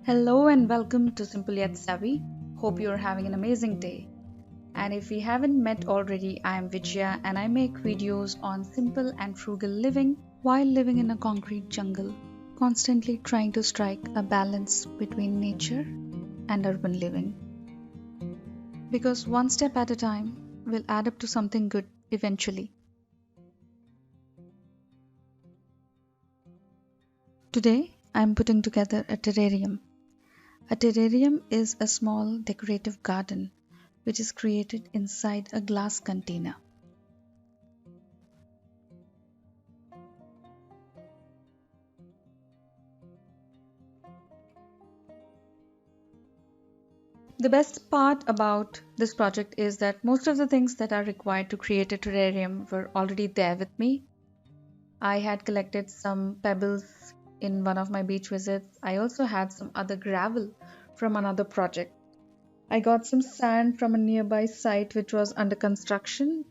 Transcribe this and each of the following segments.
Hello and welcome to Simple Yet Savvy. Hope you're having an amazing day. And if we haven't met already, I am Vijaya and I make videos on simple and frugal living while living in a concrete jungle, constantly trying to strike a balance between nature and urban living. Because one step at a time will add up to something good eventually. Today, I am putting together a terrarium. A terrarium is a small decorative garden which is created inside a glass container. The best part about this project is that most of the things that are required to create a terrarium were already there with me. I had collected some pebbles in one of my beach visits. I also had some other gravel from another project. I got some sand from a nearby site which was under construction.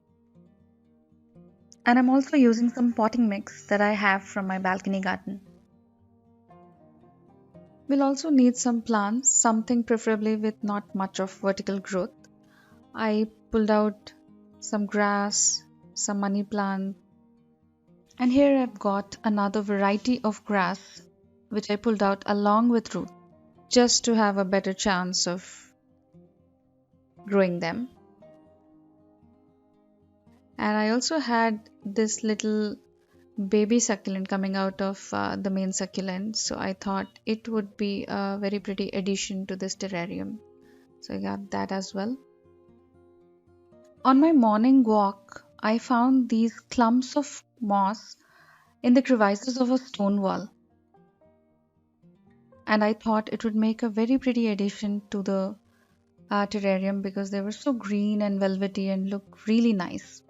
And I'm also using some potting mix that I have from my balcony garden. We'll also need some plants, something preferably with not much of vertical growth. I pulled out some grass, some money plant, and here I've got another variety of grass which I pulled out along with root just to have a better chance of growing them. And I also had this little baby succulent coming out of the main succulent, so I thought it would be a very pretty addition to this terrarium. So I got that as well. On my morning walk, I found these clumps of moss in the crevices of a stone wall, and I thought it would make a very pretty addition to the terrarium because they were so green and velvety and look really nice.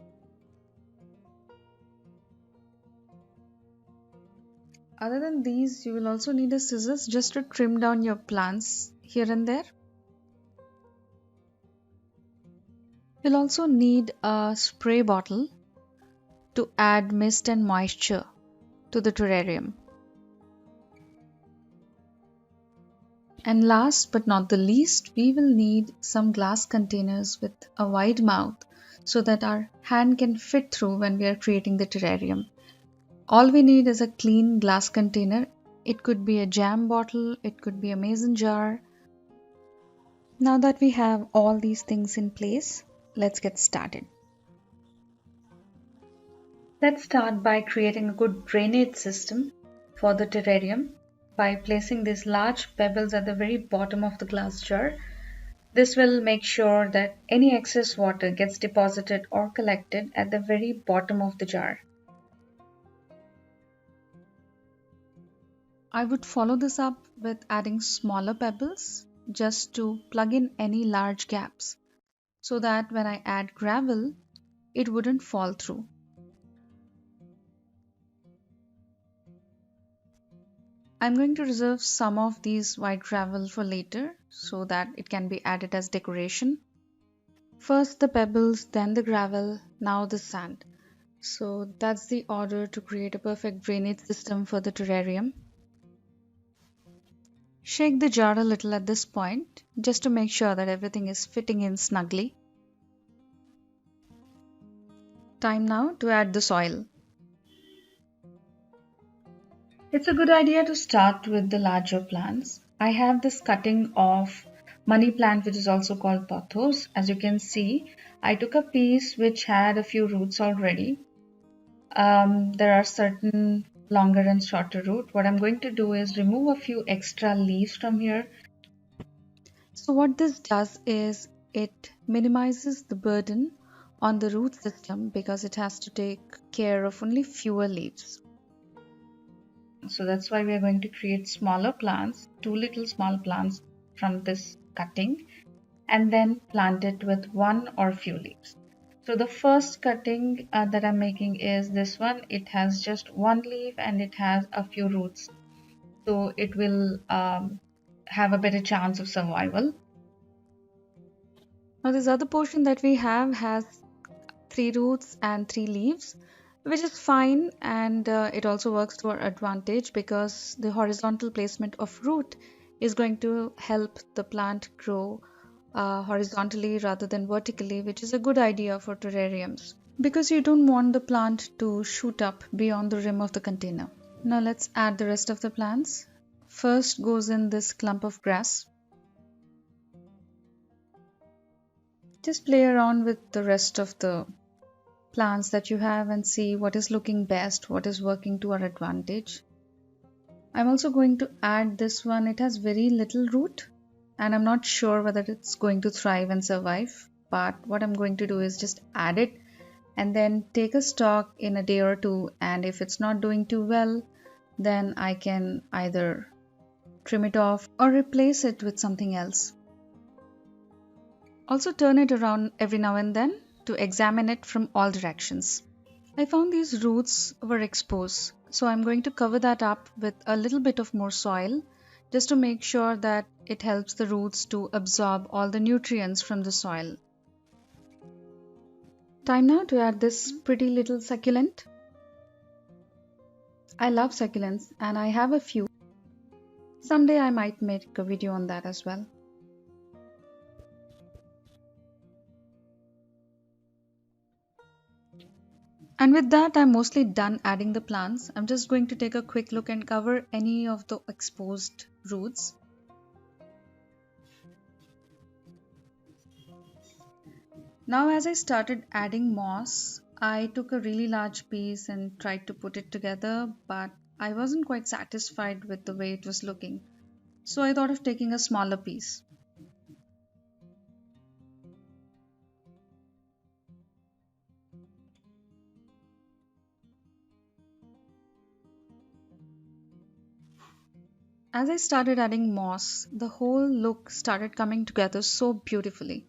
Other than these, you will also need a scissors just to trim down your plants here and there. You'll also need a spray bottle to add mist and moisture to the terrarium. And last but not the least, we will need some glass containers with a wide mouth so that our hand can fit through when we are creating the terrarium. All we need is a clean glass container. It could be a jam bottle, it could be a mason jar. Now that we have all these things in place, let's get started. Let's start by creating a good drainage system for the terrarium by placing these large pebbles at the very bottom of the glass jar. This will make sure that any excess water gets deposited or collected at the very bottom of the jar. I would follow this up with adding smaller pebbles just to plug in any large gaps so that when I add gravel, it wouldn't fall through. I'm going to reserve some of these white gravel for later so that it can be added as decoration. First the pebbles, then the gravel, now the sand. So that's the order to create a perfect drainage system for the terrarium. Shake the jar a little at this point just to make sure that everything is fitting in snugly. Time now to add the soil. It's a good idea to start with the larger plants. I have this cutting of money plant which is also called pothos. As you can see, I took a piece which had a few roots already. There are certain longer and shorter root. What I'm going to do is remove a few extra leaves from here. So what this does is it minimizes the burden on the root system because it has to take care of only fewer leaves. So that's why we are going to create smaller plants, two little small plants from this cutting, and then plant it with one or few leaves. So the first cutting that I'm making is this one. It has just one leaf and it has a few roots. So it will have a better chance of survival. Now this other portion that we have has 3 roots and 3 leaves, which is fine, and it also works to our advantage because the horizontal placement of root is going to help the plant grow horizontally rather than vertically, which is a good idea for terrariums because you don't want the plant to shoot up beyond the rim of the container. Now let's add the rest of the plants. First goes in this clump of grass. Just play around with the rest of the plants that you have and see what is looking best, what is working to our advantage. I'm also going to add this one. It has very little root and I'm not sure whether it's going to thrive and survive, but what I'm going to do is just add it and then take a stock in a day or two, and if it's not doing too well, then I can either trim it off or replace it with something else. Also turn it around every now and then to examine it from all directions. I found these roots were exposed, so I'm going to cover that up with a little bit of more soil just to make sure that it helps the roots to absorb all the nutrients from the soil. Time now to add this pretty little succulent. I love succulents and I have a few. Someday I might make a video on that as well. And with that, I'm mostly done adding the plants. I'm just going to take a quick look and cover any of the exposed roots. Now as I started adding moss, I took a really large piece and tried to put it together, but I wasn't quite satisfied with the way it was looking. So I thought of taking a smaller piece. As I started adding moss, the whole look started coming together so beautifully.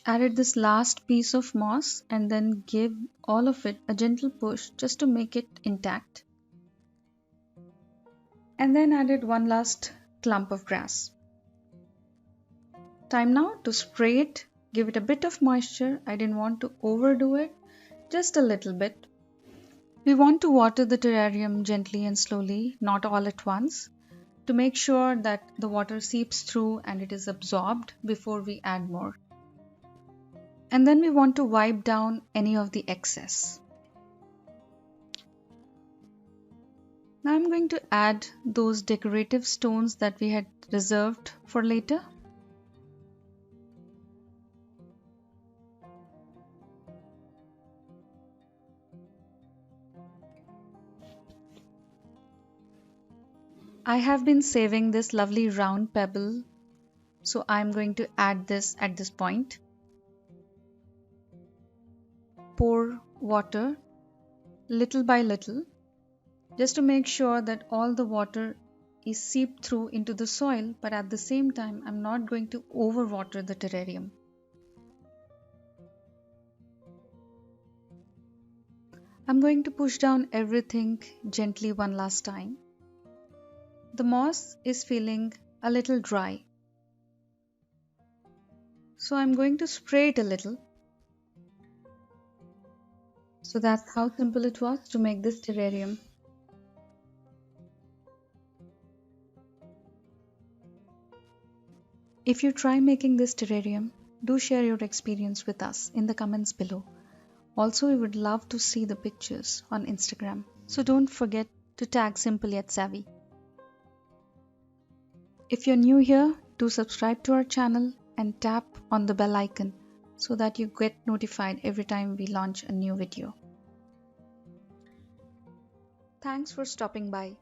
Added this last piece of moss and then gave all of it a gentle push just to make it intact. And then added one last clump of grass. Time now to spray it, give it a bit of moisture. I didn't want to overdo it, just a little bit. We want to water the terrarium gently and slowly, not all at once, to make sure that the water seeps through and it is absorbed before we add more. And then we want to wipe down any of the excess. Now I'm going to add those decorative stones that we had reserved for later. I have been saving this lovely round pebble, so I'm going to add this at this point. Pour water little by little just to make sure that all the water is seeped through into the soil, but at the same time I'm not going to overwater the terrarium. I'm going to push down everything gently one last time. The moss is feeling a little dry, so I'm going to spray it a little. So that's how simple it was to make this terrarium. If you try making this terrarium, do share your experience with us in the comments below. Also, we would love to see the pictures on Instagram, so don't forget to tag Simple Yet Savvy. If you're new here, do subscribe to our channel and tap on the bell icon so that you get notified every time we launch a new video. Thanks for stopping by.